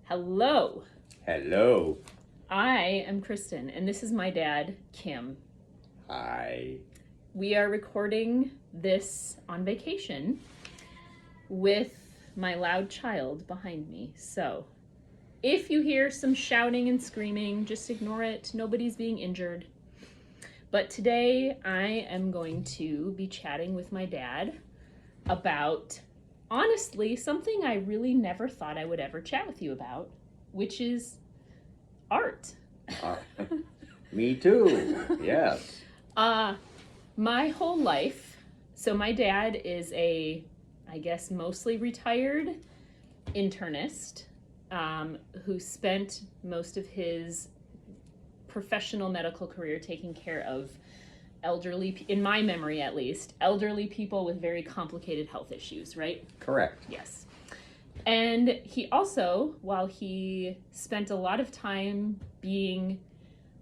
Hello. Hello. I am Kristen, and this is my dad, Kim. Hi. We are recording this on vacation with my loud child behind me. So, if you hear some shouting and screaming, just ignore it. Nobody's being injured. But today I am going to be chatting with my dad about, honestly, something I really never thought I would ever chat with you about, which is art. Me too. Yes. My whole life, so my dad is I guess, mostly retired internist who spent most of his professional medical career taking care of elderly, in my memory at least, elderly people with very complicated health issues, right? Correct. Yes. And he also, while he spent a lot of time being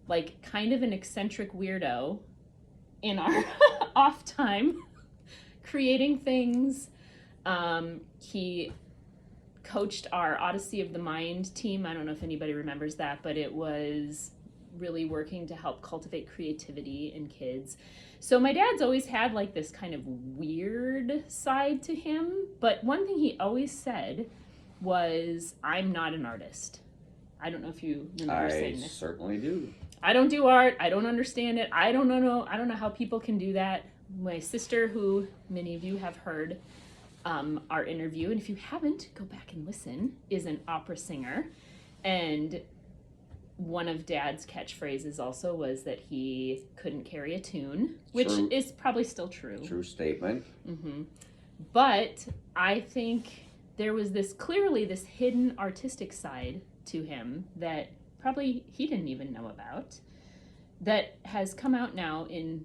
like kind of an eccentric weirdo in our off time, creating things, he coached our Odyssey of the Mind team. I don't know if anybody remembers that, but it was really working to help cultivate creativity in kids. So my dad's always had like this kind of weird side to him, but one thing he always said was, I'm not an artist. I don't know if you remember saying this. I certainly do. I don't do art. I don't understand it. I don't know how people can do that. My sister, who many of you have heard our interview, and if you haven't, go back and listen, is an opera singer. And one of Dad's catchphrases also was that he couldn't carry a tune, which True. is probably still true. True statement. Mm-hmm. But I think there was clearly this hidden artistic side to him that probably he didn't even know about, that has come out now in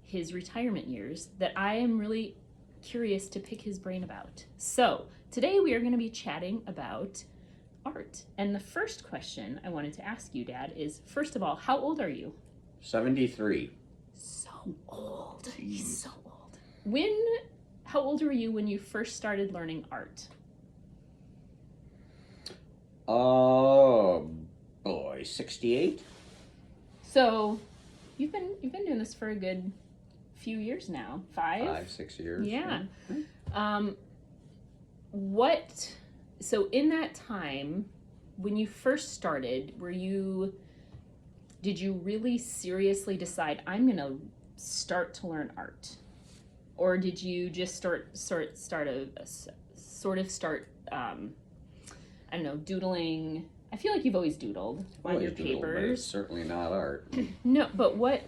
his retirement years, that I am really curious to pick his brain about. So today we are going to be chatting about art. And the first question I wanted to ask you, Dad, is, first of all, how old are you? 73. So old. He's so old. How old were you when you first started learning art? Oh, boy, 68? So you've been doing this for a good few years now. 5, 6 years. Yeah. So in that time, when you first started, did you really seriously decide, I'm going to start to learn art? Or did you just start I don't know, doodling? I feel like you've always doodled on your papers. But it's certainly not art. No, but what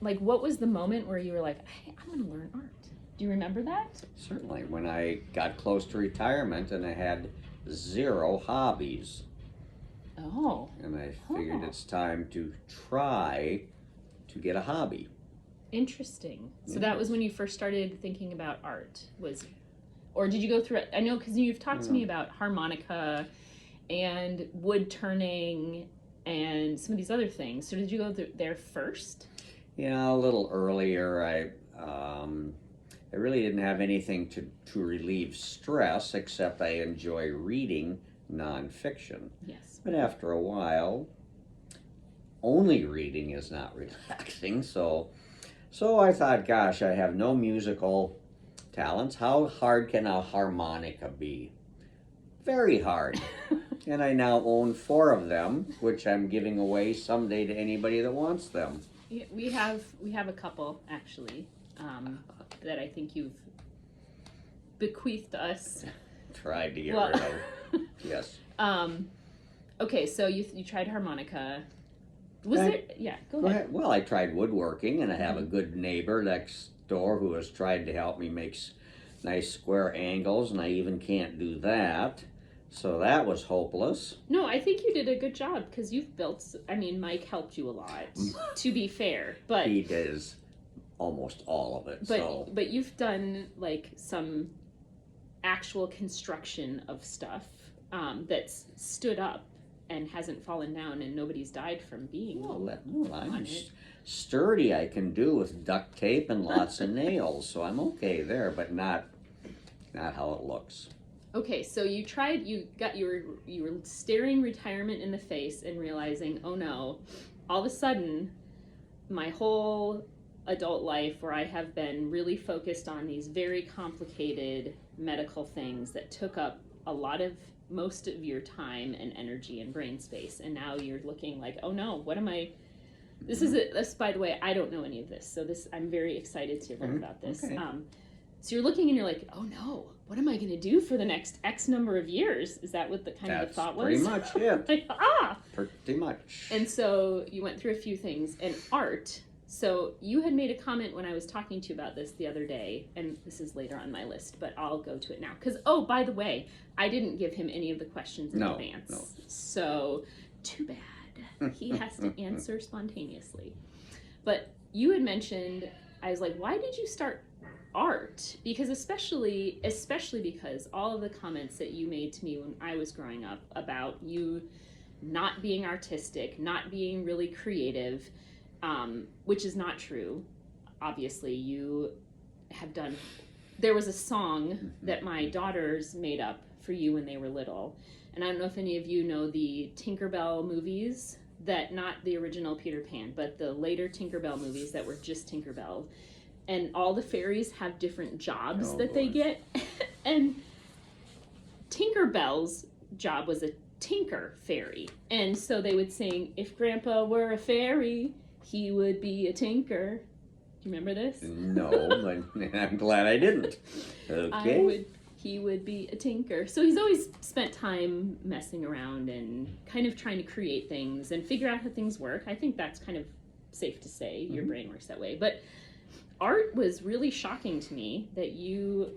was the moment where you were like, hey, I'm going to learn art? Do you remember that? Certainly. When I got close to retirement and I had 0 hobbies. Oh. And I figured it's time to try to get a hobby. Interesting. So that was when you first started thinking about art, or did you go through it? I know, because you've talked to me about harmonica and wood turning and some of these other things. So did you go there first? Yeah, a little earlier. I really didn't have anything to relieve stress, except I enjoy reading nonfiction. Yes. But after a while, only reading is not relaxing. So I thought, gosh, I have no musical talents. How hard can a harmonica be? Very hard. And I now own 4 of them, which I'm giving away someday to anybody that wants them. Yeah, we have a couple, actually, that I think you've bequeathed us. Tried to get rid of. Yes. Okay, so you tried harmonica. Yeah, go ahead. Well, I tried woodworking, and I have a good neighbor next door who has tried to help me make nice square angles, and I even can't do that. So that was hopeless. No, I think you did a good job, because you've built, Mike helped you a lot, to be fair. But he does almost all of it. But you've done like some actual construction of stuff that's stood up and hasn't fallen down, and nobody's died from being I'm sturdy. I can do with duct tape and lots of nails, so I'm okay there, but not how it looks. Okay, so you were staring retirement in the face and realizing, oh no, all of a sudden, my whole adult life where I have been really focused on these very complicated medical things that took up most of your time and energy and brain space, and now you're looking like, oh no, what am I? This, by the way, I don't know any of this, so I'm very excited to learn about this. Okay. So you're looking and you're like, oh no, what am I going to do for the next X number of years? Is that what the thought was? Pretty much it. Like, Pretty much. And so you went through a few things, and art. So you had made a comment when I was talking to you about this the other day, and this is later on my list, but I'll go to it now. Because, oh, by the way, I didn't give him any of the questions in advance. No. So, too bad. He has to answer spontaneously. But you had mentioned, I was like, why did you start art? Because especially because all of the comments that you made to me when I was growing up about you not being artistic, not being really creative, which is not true. Obviously, you have done. There was a song that my daughters made up for you when they were little, and I don't know if any of you know the Tinkerbell movies. That not the original Peter Pan, but the later Tinkerbell movies that were just Tinkerbell, and all the fairies have different jobs that they get, and Tinkerbell's job was a tinker fairy, and so they would sing, "If Grandpa were a fairy, he would be a tinker." Do you remember this? No, but I'm glad I didn't. Okay. He would be a tinker. So he's always spent time messing around and kind of trying to create things and figure out how things work. I think that's kind of safe to say. Your brain works that way. But art was really shocking to me that you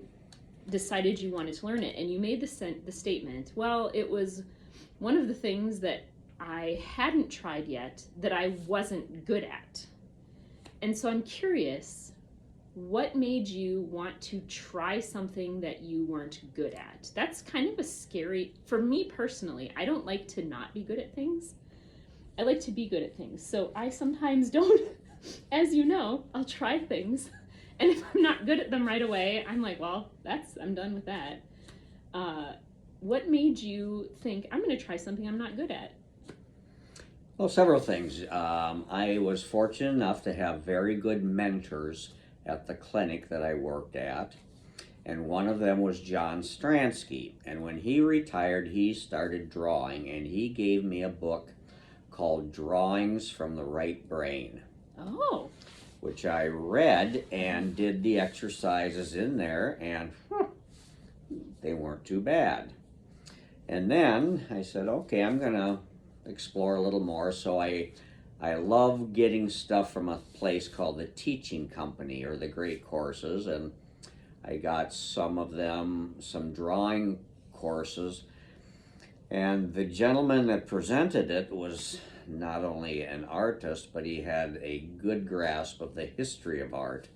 decided you wanted to learn it. And you made the statement, well, it was one of the things that I hadn't tried yet that I wasn't good at. And so I'm curious, what made you want to try something that you weren't good at? That's kind of a scary, for me personally, I don't like to not be good at things. I like to be good at things. So I sometimes don't, as you know, I'll try things. And if I'm not good at them right away, I'm like, well, I'm done with that. What made you think, I'm going to try something I'm not good at? Well, several things. I was fortunate enough to have very good mentors at the clinic that I worked at, and one of them was John Stransky. And when he retired, he started drawing, and he gave me a book called Drawings from the Right Brain. Oh. Which I read and did the exercises in there, and they weren't too bad. And then I said, okay, I'm going to explore a little more. So I love getting stuff from a place called the Teaching Company, or the Great Courses, and I got some of them, some drawing courses, and the gentleman that presented it was not only an artist, but he had a good grasp of the history of art.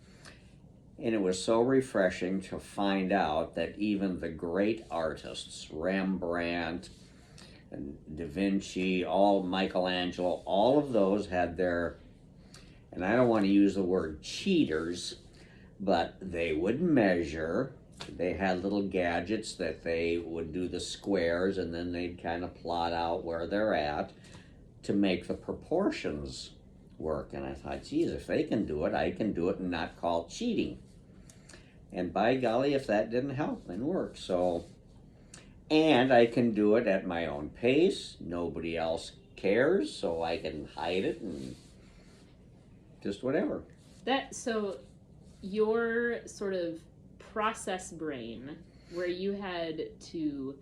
And it was so refreshing to find out that even the great artists, Rembrandt and Da Vinci, Michelangelo, all of those had their, and I don't want to use the word cheaters, but they would measure. They had little gadgets that they would do the squares, and then they'd kind of plot out where they're at to make the proportions work. And I thought, geez, if they can do it, I can do it and not call it cheating. And by golly, if that didn't help and work. So, and I can do it at my own pace. Nobody else cares, so I can hide it and just whatever. So your sort of process brain, where you had to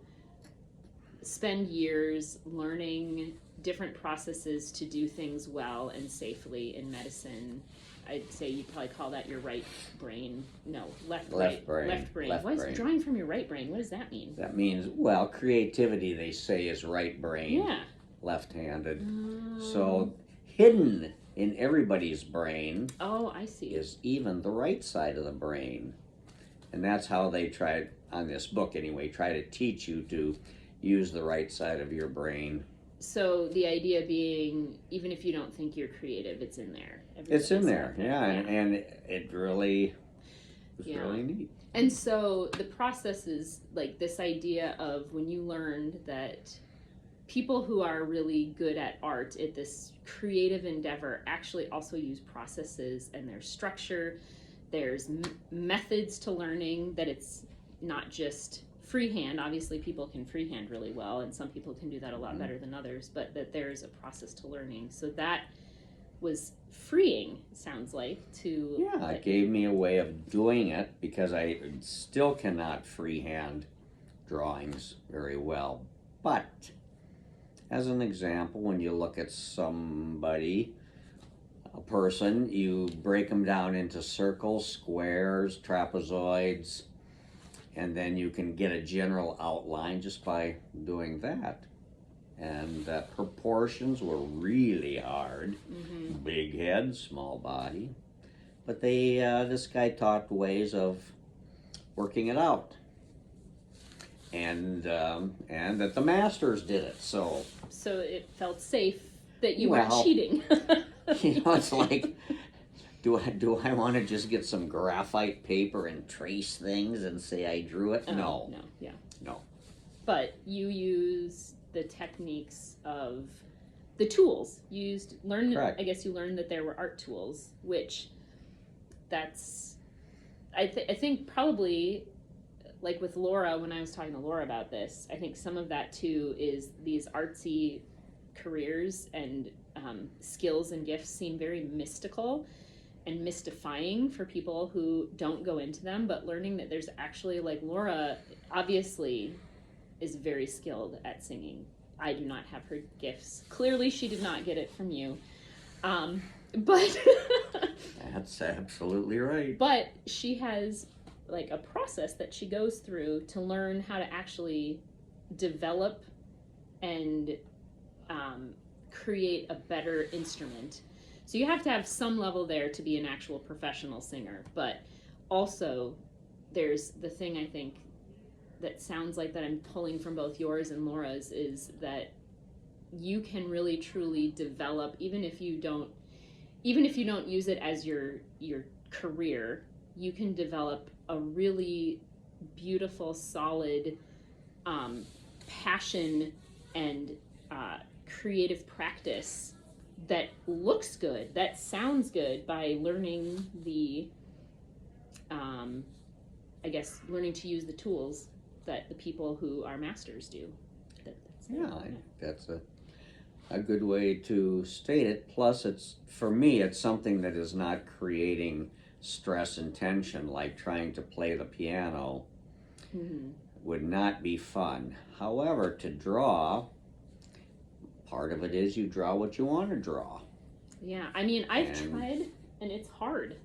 spend years learning different processes to do things well and safely in medicine, I'd say you'd probably call that your right brain. No, left brain. Left brain. Why is drawing from your right brain? What does that mean? That means, well, creativity, they say, is right brain. Yeah. Left-handed. So hidden in everybody's brain. Oh, I see. Is even the right side of the brain. And that's how they try, on this book anyway, try to teach you to use the right side of your brain. So the idea being, even if you don't think you're creative, it's in there. It's in there, yeah. And it really was really neat. And so the process is like this idea of when you learned that people who are really good at art, at this creative endeavor, actually also use processes, and there's structure, there's methods to learning, that it's not just freehand. Obviously people can freehand really well, and some people can do that a lot better than others, but that there's a process to learning. So that was freeing, sounds like, to Yeah, it gave me a way of doing it, because I still cannot freehand drawings very well. But as an example, when you look at somebody, a person, you break them down into circles, squares, trapezoids, and then you can get a general outline just by doing that. And proportions were really hard. Big head, small body. But this guy taught ways of working it out. And that the masters did it, so it felt safe that you Well, weren't cheating. it's like, do I want to just get some graphite paper and trace things and say I drew it? No. No. But you use the techniques of the tools. Correct. I guess you learned that there were art tools, which I think probably, like with Laura, when I was talking to Laura about this, I think some of that too is these artsy careers and skills and gifts seem very mystical and mystifying for people who don't go into them, but learning that there's actually, like Laura obviously is very skilled at singing. I do not have her gifts. Clearly she did not get it from you. But That's absolutely right. But she has like a process that she goes through to learn how to actually develop and create a instrument instrument. So you have to have some level there to be an actual professional singer, but also there's the thing I think that sounds like that I'm pulling from both yours and Laura's is that you can really truly develop, even if you don't use it as your career, you can develop a really beautiful, solid passion and creative practice that looks good, that sounds good, by learning learning to use the tools that the people who are masters do. That's a good way to state it. Plus, for me, it's something that is not creating stress and tension, like trying to play the piano would not be fun. However, to draw, part of it is you draw what you want to draw. Yeah, I mean, I've tried, and it's hard.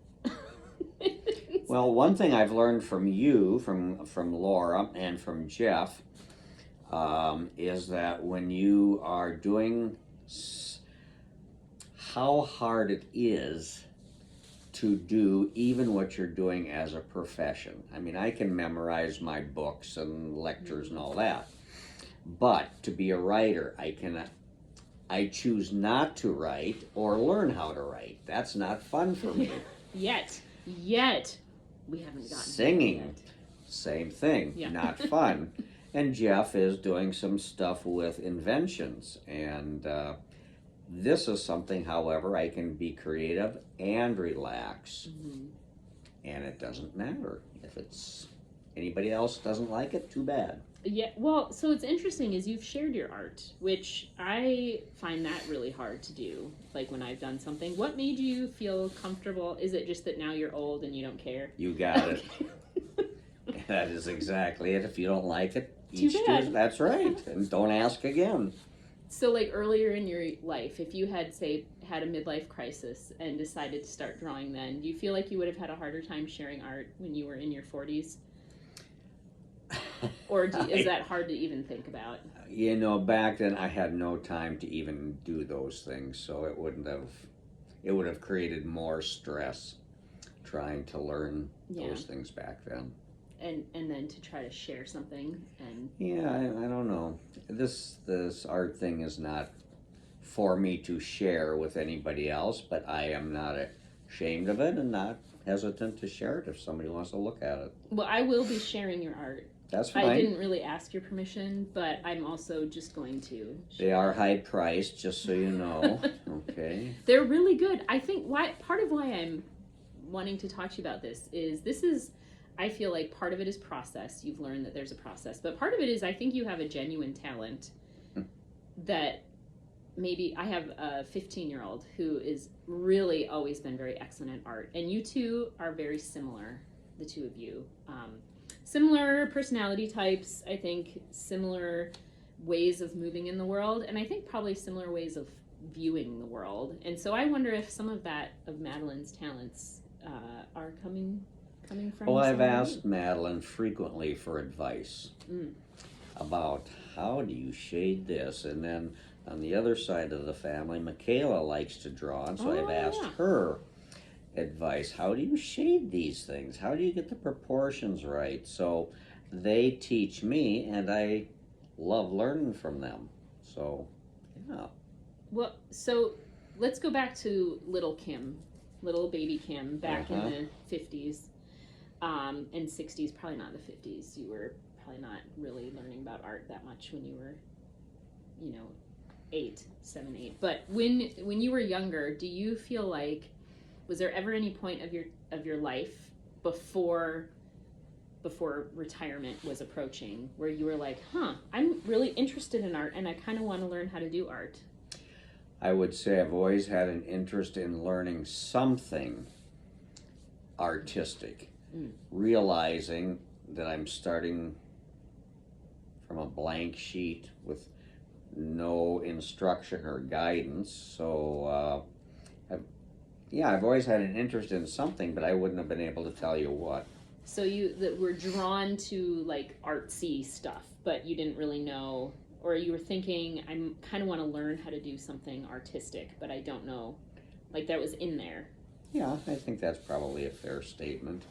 Well, one thing I've learned from you, from Laura, and from Jeff, is that when you are doing, how hard it is to do even what you're doing as a profession. I mean, I can memorize my books and lectures and all that, but to be a writer, I choose not to write or learn how to write. That's not fun for me. Yet. We haven't gotten Singing, yet. Same thing, not fun. And Jeff is doing some stuff with inventions, and this is something, however, I can be creative and relax, and it doesn't matter if anybody else doesn't like it. Too bad. Yeah, well, so it's interesting is you've shared your art, which I find that really hard to do. Like when I've done something, what made you feel comfortable? Is it just that now you're old and you don't care? You got it. That is exactly it. If you don't like it, each Too bad. that's right, and don't ask again. So like earlier in your life, if you had, say, had a midlife crisis and decided to start drawing then, do you feel like you would have had a harder time sharing art when you were in your 40s? Or is that hard to even think about? You know, back then I had no time to even do those things, so it would have created more stress trying to learn those things back then. And then to try to share something and I don't know. This art thing is not for me to share with anybody else, but I am not ashamed of it and not hesitant to share it if somebody wants to look at it. Well, I will be sharing your art. That's fine. I didn't really ask your permission, but I'm also just going to. They are high priced, just so you know. Okay. They're really good. I think part of why I'm wanting to talk to you about this is I feel like part of it is process. You've learned that there's a process, but part of it is I think you have a genuine talent that maybe I have a 15-year-old who is really always been very excellent at art, and you two are very similar, the two of you. Similar personality types, I think, similar ways of moving in the world, and I think probably similar ways of viewing the world. And so I wonder if some of that, of Madeline's talents, are coming from. Well, I've asked Madeline frequently for advice about how do you shade this, and then on the other side of the family, Michaela likes to draw, and so I've asked her advice. How do you shade these things? How do you get the proportions right? So they teach me, and I love learning from them. So, yeah. Well, so let's go back to little baby Kim, back in the 50s and 60s, probably not the 50s. You were probably not really learning about art that much when you were, 7, 8. But when you were younger, do you feel like, was there ever any point of your life before retirement was approaching where you were like, I'm really interested in art and I kind of want to learn how to do art? I would say I've always had an interest in learning something artistic, realizing that I'm starting from a blank sheet with no instruction or guidance. So I've always had an interest in something, but I wouldn't have been able to tell you what. So you were drawn to like artsy stuff, but you didn't really know, or you were thinking, I kind of want to learn how to do something artistic, but I don't know, like that was in there. Yeah, I think that's probably a fair statement.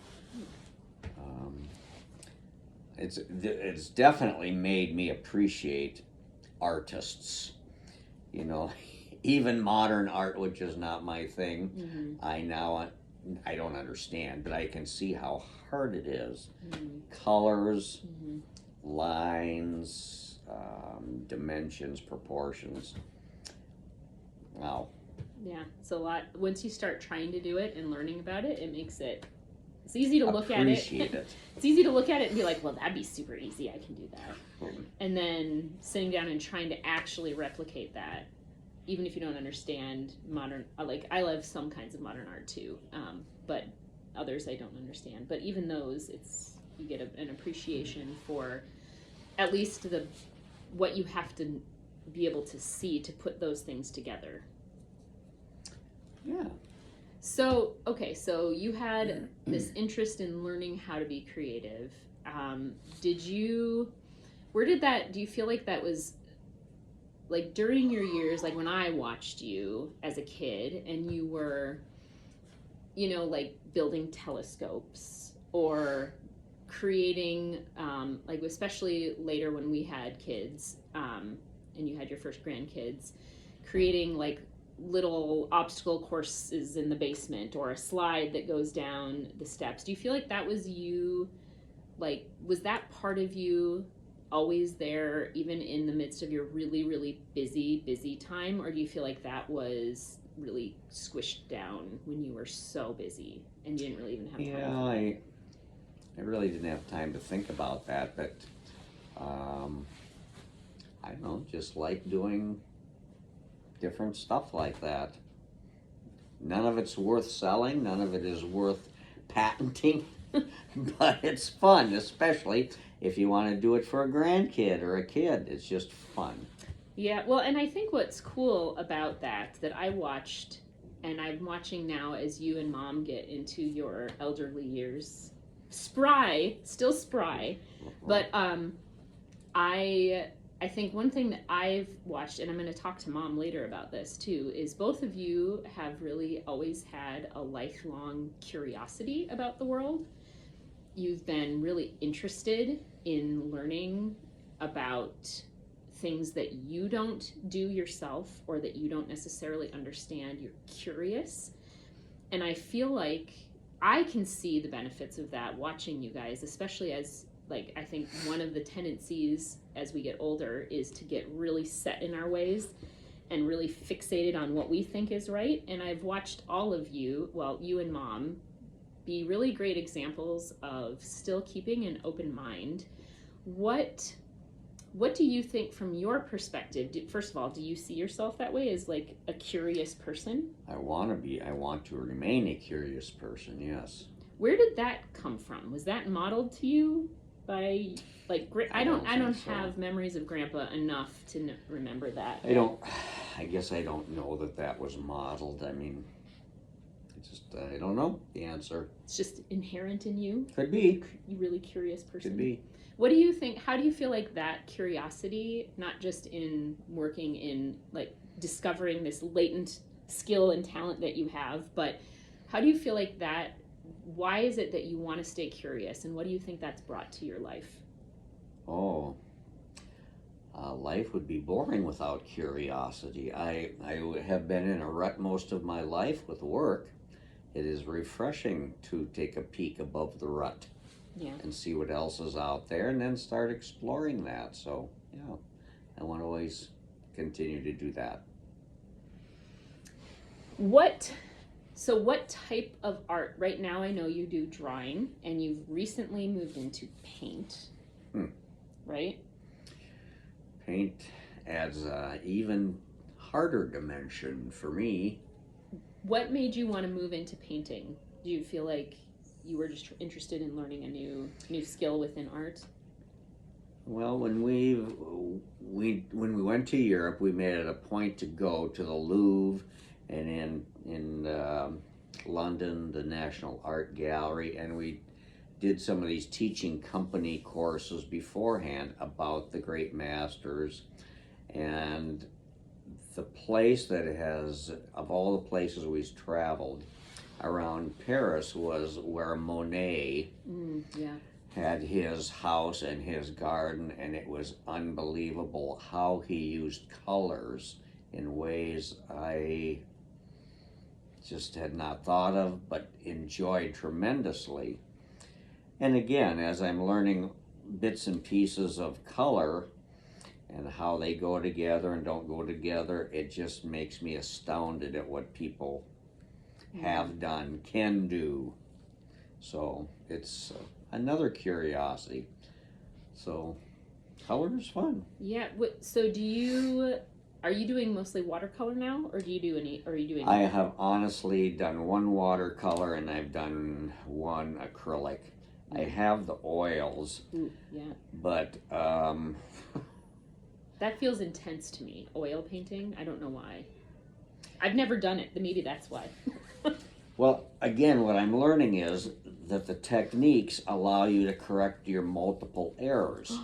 It's definitely made me appreciate artists. Even modern art, which is not my thing, I don't understand, but I can see how hard it is. Colors, lines, dimensions, proportions. Wow. Yeah, it's a lot. Once you start trying to do it and learning about it, it makes it. It's easy to look at it. It's easy to look at it and be like, well, that'd be super easy. I can do that. And then sitting down and trying to actually replicate that, even if you don't understand modern, like I love some kinds of modern art too, but others I don't understand. But even those, you get an appreciation for at least what you have to be able to see to put those things together. Yeah. So, okay, so you had this interest in learning how to be creative. Do you feel like that was, like during your years, like when I watched you as a kid and you were, like building telescopes or creating, like especially later when we had kids and you had your first grandkids, creating like little obstacle courses in the basement or a slide that goes down the steps. Do you feel like that was you, like, was that part of you always there even in the midst of your really, really busy time? Or do you feel like that was really squished down when you were so busy and you didn't really even have time? Yeah, I really didn't have time to think about that, but I don't know, just like doing different stuff like that. None of it's worth selling, none of it is worth patenting, but it's fun, especially if you want to do it for a grandkid or a kid. It's just fun. Yeah, well, and I think what's cool about that I watched, and I'm watching now as you and Mom get into your elderly years, still spry, but I think one thing that I've watched, and I'm going to talk to Mom later about this too, is both of you have really always had a lifelong curiosity about the world. You've been really interested in learning about things that you don't do yourself or that you don't necessarily understand. You're curious. And I feel like I can see the benefits of that watching you guys, especially as, like, I think one of the tendencies as we get older is to get really set in our ways and really fixated on what we think is right. And I've watched all of you, well, you and Mom, be really great examples of still keeping an open mind. What do you think from your perspective? First of all, do you see yourself that way, as like a curious person? I want to remain a curious person, yes. Where did that come from? Was that modeled to you by, like, I don't so. have memories of Grandpa enough to remember that. I guess I don't know that was modeled. I mean, I don't know the answer. It's just inherent in you. Could be. You really curious person. Could be. What do you think? How do you feel like that curiosity, not just in working in, like, discovering this latent skill and talent that you have, but how do you feel like that? Why is it that you want to stay curious, and what do you think that's brought to your life? Oh, life would be boring without curiosity. I have been in a rut most of my life with work. It is refreshing to take a peek above the rut. Yeah. And see what else is out there, and then start exploring that. So, yeah, I want to always continue to do that. What type of art? Right now I know you do drawing, and you've recently moved into paint, right? Paint adds an even harder dimension for me. What made you want to move into painting? Do you feel like you were just interested in learning a new skill within art? Well, when we went to Europe, we made it a point to go to the Louvre, and in London, the National Art Gallery, and we did some of these teaching company courses beforehand about the great masters. And the place that has, of all the places we've traveled around Paris, was where Monet had his house and his garden, and it was unbelievable how he used colors in ways I just had not thought of, but enjoyed tremendously. And again, as I'm learning bits and pieces of color and how they go together and don't go together, it just makes me astounded at what people have done, can do. So it's another curiosity. So color is fun. Yeah. So are you doing mostly watercolor now, or are you doing? I have honestly done one watercolor, and I've done one acrylic. I have the oils. Ooh, yeah. But that feels intense to me. Oil painting. I don't know why. I've never done it, but maybe that's why. Well, again, what I'm learning is that the techniques allow you to correct your multiple errors.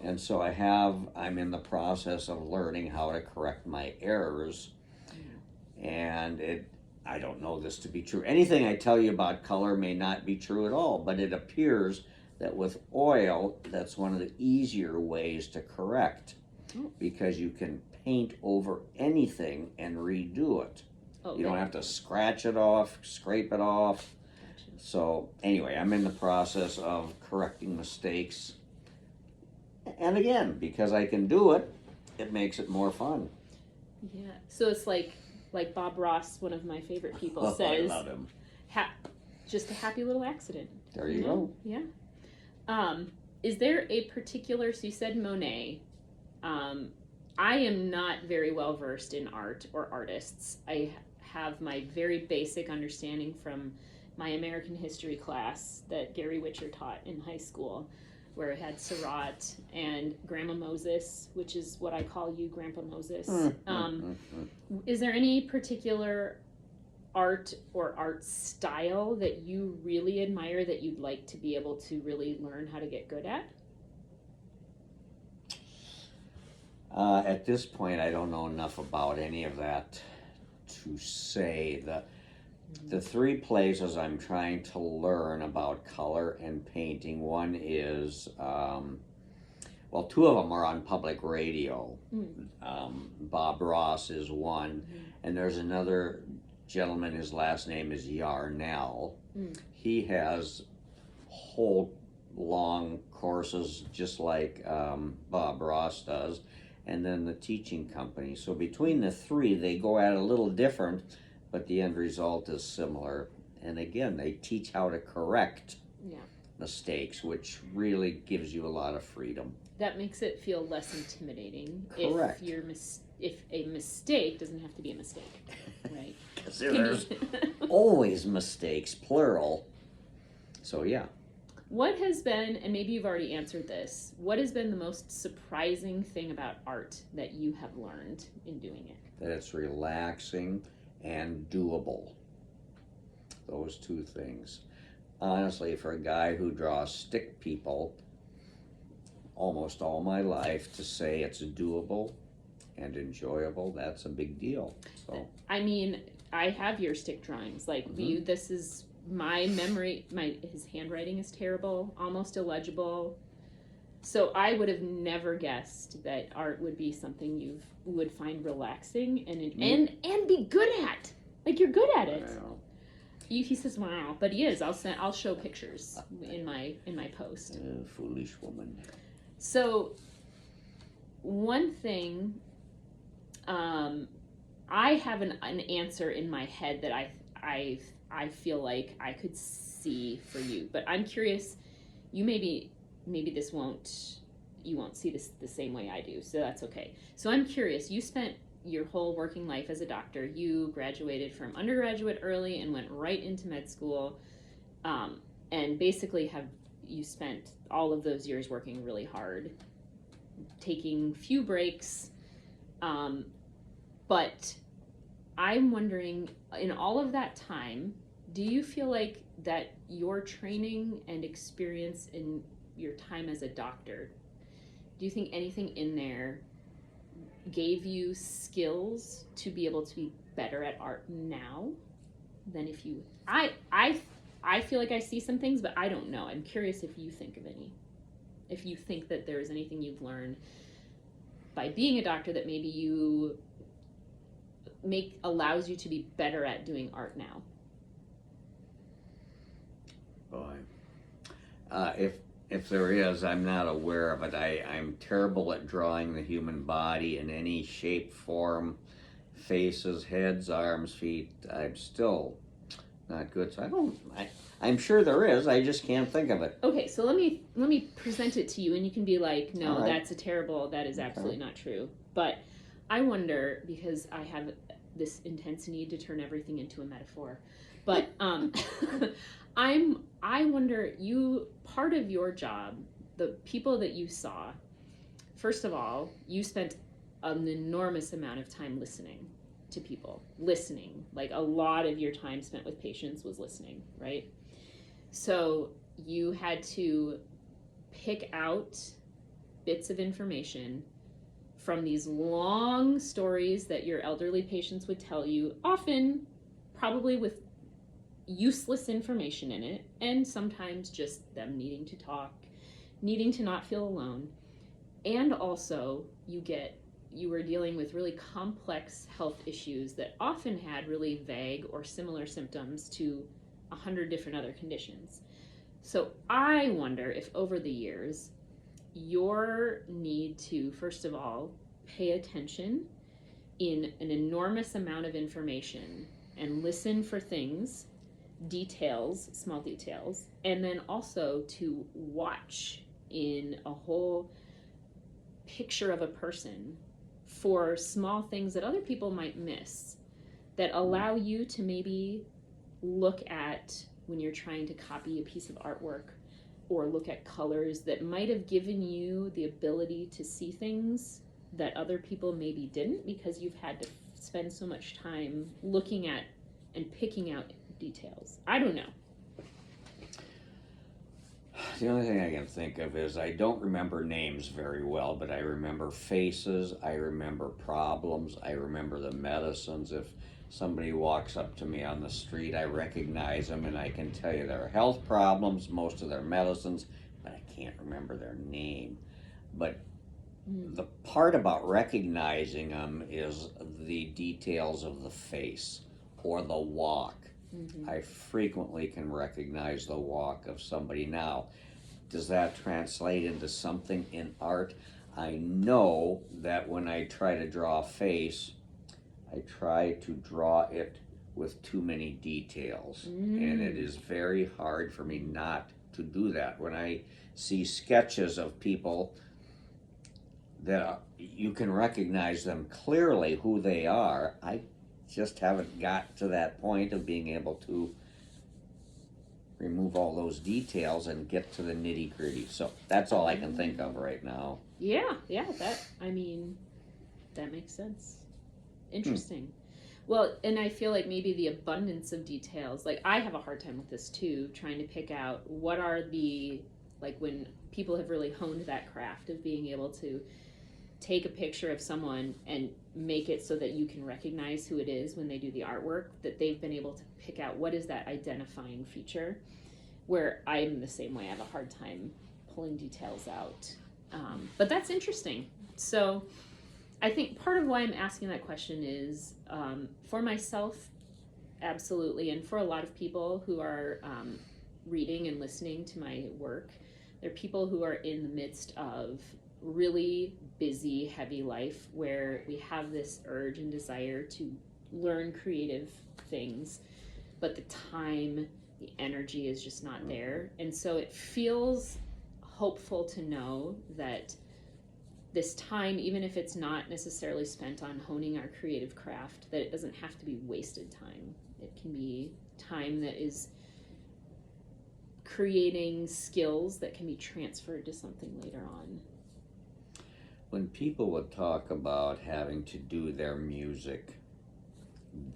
And so I'm in the process of learning how to correct my errors. And I don't know this to be true. Anything I tell you about color may not be true at all, but it appears that with oil, that's one of the easier ways to correct, because you can paint over anything and redo it. You don't have to scratch it off, scrape it off. Gotcha. So anyway, I'm in the process of correcting mistakes. And again, because I can do it, it makes it more fun. Yeah. So it's like Bob Ross, one of my favorite people, says, I love him. Just a happy little accident. There you go. Yeah. Is there a particular, so you said Monet. I am not very well versed in art or artists. I have my very basic understanding from my American history class that Gary Witcher taught in high school, where it had Seurat and Grandma Moses, which is what I call you, Grandpa Moses. Is there any particular art or art style that you really admire that you'd like to be able to really learn how to get good at? At this point, I don't know enough about any of that to say. The three places I'm trying to learn about color and painting, one is, well, two of them are on public radio. Bob Ross is one, and there's another gentleman, his last name is Yarnell. Mm. He has whole long courses just like Bob Ross does, and then the teaching company. So between the three, they go at it a little different, but the end result is similar. And again, they teach how to correct mistakes, which really gives you a lot of freedom. That makes it feel less intimidating. Correct. If a mistake doesn't have to be a mistake, right? Because there's always mistakes, plural. So yeah. What has been, and maybe you've already answered this, what has been the most surprising thing about art that you have learned in doing it? That it's relaxing and doable. Those two things. Honestly, for a guy who draws stick people almost all my life, to say it's doable and enjoyable, that's a big deal. So I mean, I have your stick drawings. Like, this is my memory. His handwriting is terrible, almost illegible. So I would have never guessed that art would be something you would find relaxing and be good at. Like, you're good at it. Well, He says, "Wow," but he is. I'll show pictures in my post. foolish woman. So, one thing, I have an answer in my head that I feel like I could see for you, but I'm curious. You maybe you won't see this the same way I do, so that's okay. So I'm curious. You spent your whole working life as a doctor. You graduated from undergraduate early and went right into med school, and basically you spent all of those years working really hard, taking few breaks, but I'm wondering, in all of that time, do you feel like that your training and experience in your time as a doctor, do you think anything in there gave you skills to be able to be better at art now than if you... I feel like I see some things, but I don't know. I'm curious if you think of any. If you think that there is anything you've learned by being a doctor that maybe allows you to be better at doing art now. Boy. If there is, I'm not aware of it. I'm terrible at drawing the human body in any shape, form, faces, heads, arms, feet. I'm still not good. So I'm sure there is. I just can't think of it. Okay, so let me present it to you, and you can be like, no, right. that is absolutely not true. But I wonder, because I have this intense need to turn everything into a metaphor, but I wonder, part of your job, the people that you saw, first of all, you spent an enormous amount of time listening to people. Like, a lot of your time spent with patients was listening, right? So you had to pick out bits of information from these long stories that your elderly patients would tell you, often probably with useless information in it, and sometimes just them needing to talk, needing to not feel alone. And also you were dealing with really complex health issues that often had really vague or similar symptoms to 100 different other conditions. So I wonder if over the years, your need to, first of all, pay attention in an enormous amount of information and listen for things, details, small details, and then also to watch in a whole picture of a person for small things that other people might miss, that allow you to maybe look at, when you're trying to copy a piece of artwork, or look at colors that might have given you the ability to see things that other people maybe didn't, because you've had to spend so much time looking at and picking out details. I don't know. The only thing I can think of is I don't remember names very well, but I remember faces, I remember problems, I remember the medicines. If somebody walks up to me on the street, I recognize them and I can tell you their health problems, most of their medicines, but I can't remember their name. But the part about recognizing them is the details of the face. or the walk. Mm-hmm. I frequently can recognize the walk of somebody now. Does that translate into something in art? I know that when I try to draw a face, I try to draw it with too many details. And it is very hard for me not to do that. When I see sketches of people that you can recognize them clearly who they are, I just haven't got to that point of being able to remove all those details and get to the nitty gritty. So that's all I can think of right now. Yeah, that makes sense. Interesting. Well, and I feel like maybe the abundance of details, like I have a hard time with this too, trying to pick out what are the, like when people have really honed that craft of being able to take a picture of someone and make it so that you can recognize who it is when they do the artwork, that they've been able to pick out what is that identifying feature, where I'm the same way. I have a hard time pulling details out. But that's interesting. So I think part of why I'm asking that question is for myself, absolutely, and for a lot of people who are reading and listening to my work, they're people who are in the midst of really busy, heavy life where we have this urge and desire to learn creative things, but the time, the energy is just not there. And so it feels hopeful to know that this time, even if it's not necessarily spent on honing our creative craft, that it doesn't have to be wasted time. It can be time that is creating skills that can be transferred to something later on. When people would talk about having to do their music,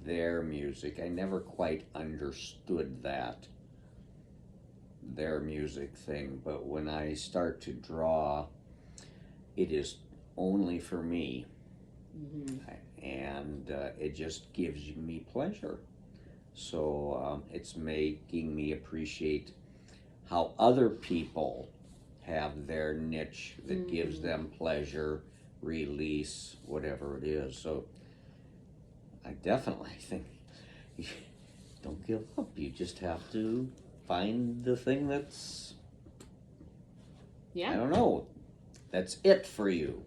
I never quite understood that, their music thing. But when I start to draw, it is only for me. And it just gives me pleasure. So it's making me appreciate how other people have their niche that gives them pleasure, release, whatever it is. So I definitely think don't give up. You just have to find the thing that's, I don't know, that's it for you.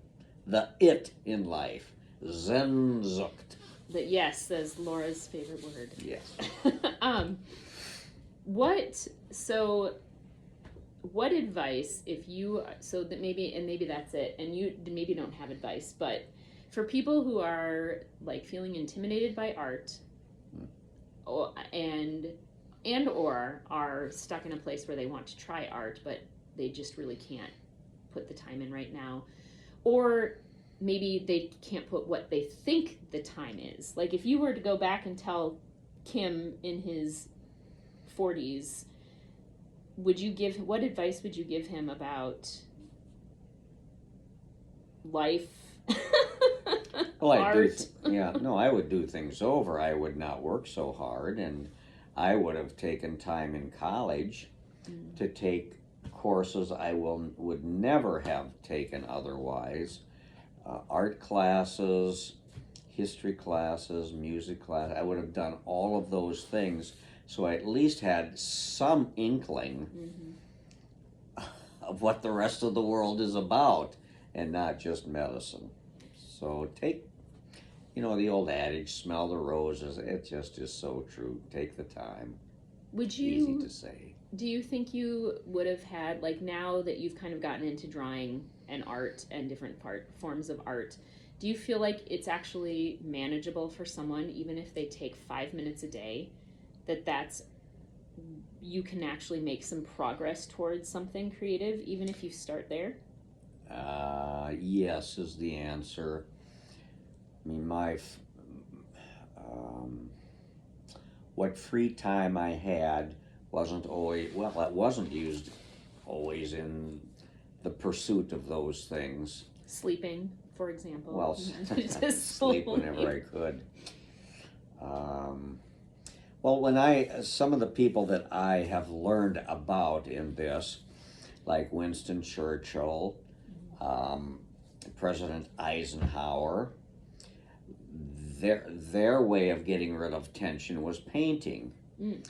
The it in life. Sehnsucht. Yes, that's Laura's favorite word. Yes. What advice, if you, so that maybe that's it, and you maybe don't have advice, but for people who are like feeling intimidated by art, or are stuck in a place where they want to try art, but they just really can't put the time in right now, or maybe they can't put what they think the time is. Like if you were to go back and tell Kim in his 40s, what advice would you give him about life? Well, art? I would do things over. I would not work so hard, and I would have taken time in college to take courses I would never have taken otherwise. Art classes, history classes, music class. I would have done all of those things, so I at least had some inkling of what the rest of the world is about, and not just medicine. So take, the old adage, smell the roses. It just is so true. Take the time. Easy to say. Do you think you would have had, like now that you've kind of gotten into drawing and art and different forms of art, do you feel like it's actually manageable for someone, even if they take 5 minutes a day, you can actually make some progress towards something creative, even if you start there? Yes is the answer. I mean, what free time I had wasn't always, it wasn't used always in the pursuit of those things. Sleeping, for example. Well, sleep whenever I could. Some of the people that I have learned about in this, like Winston Churchill, President Eisenhower, their way of getting rid of tension was painting. Mm.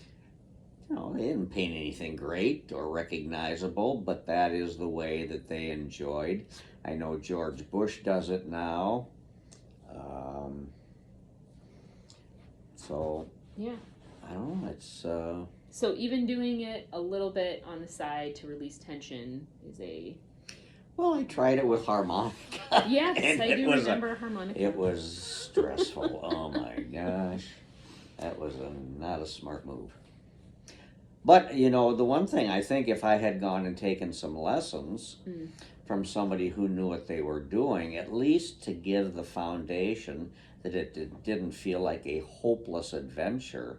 You know, they didn't paint anything great or recognizable, but that is the way that they enjoyed. I know George Bush does it now. So Yeah. I don't know. It's So even doing it a little bit on the side to release tension is a well, I tried it with harmonica. yes, and I it do was remember harmonica. It was stressful. Oh my gosh, that was not a smart move. But you know, the one thing I think, if I had gone and taken some lessons from somebody who knew what they were doing, at least to give the foundation that it didn't feel like a hopeless adventure,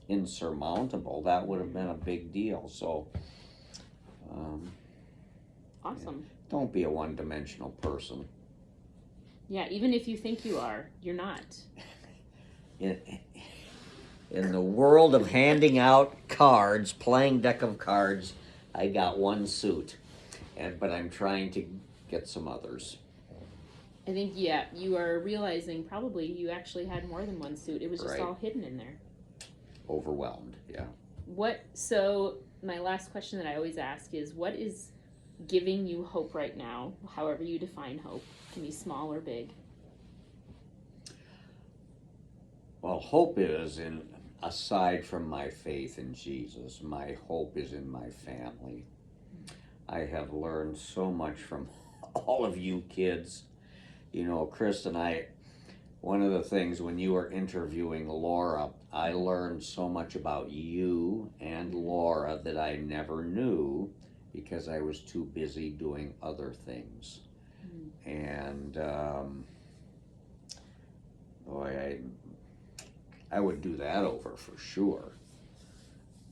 insurmountable, that would have been a big deal. So Awesome. don't be a one-dimensional person. Yeah, even if you think you are, you're not. In the world of handing out cards, playing deck of cards, I got one suit, but I'm trying to get some others. I think, yeah, you are realizing probably you actually had more than one suit. It was just Right. all hidden in there. Overwhelmed, yeah. So my last question that I always ask is, what is giving you hope right now, however you define hope? It can be small or big. Well, hope is aside from my faith in Jesus, my hope is in my family. I have learned so much from all of you kids. You know, Chris and I, one of the things when you were interviewing Laura, I learned so much about you and Laura that I never knew because I was too busy doing other things. And boy, I would do that over for sure.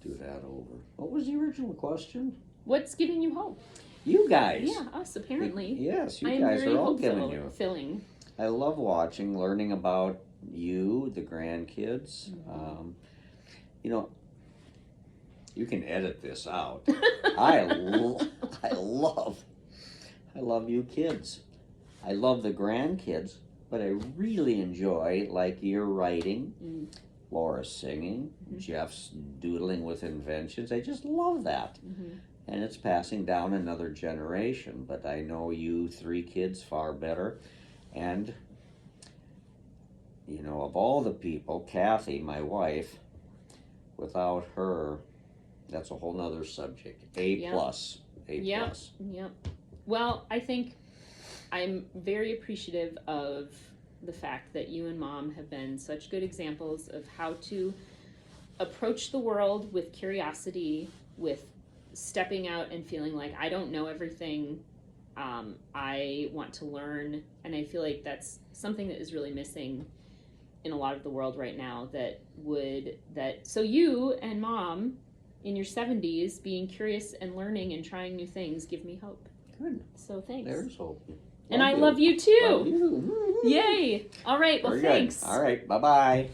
Do that over. What was the original question? What's giving you hope? You guys. Yeah, us apparently. Yes, you I am guys very are all giving you. filling. I love watching, learning about you, the grandkids. You know, you can edit this out. I love you kids. I love the grandkids, but I really enjoy like your writing, Laura's singing, Jeff's doodling with inventions. I just love that. And it's passing down another generation, but I know you three kids far better. And, you know, of all the people, Kathy, my wife, without her, that's a whole nother subject. A plus. Yep. Well, I think I'm very appreciative of the fact that you and Mom have been such good examples of how to approach the world with curiosity, with stepping out and feeling like I don't know everything. I want to learn, and I feel like that's something that is really missing in a lot of the world right now. So you and Mom in your 70s being curious and learning and trying new things give me hope. Good. So thanks. There's hope. And I love you too. Love you. Yay. All right. Well, Very good. thanks. All right. Bye-bye.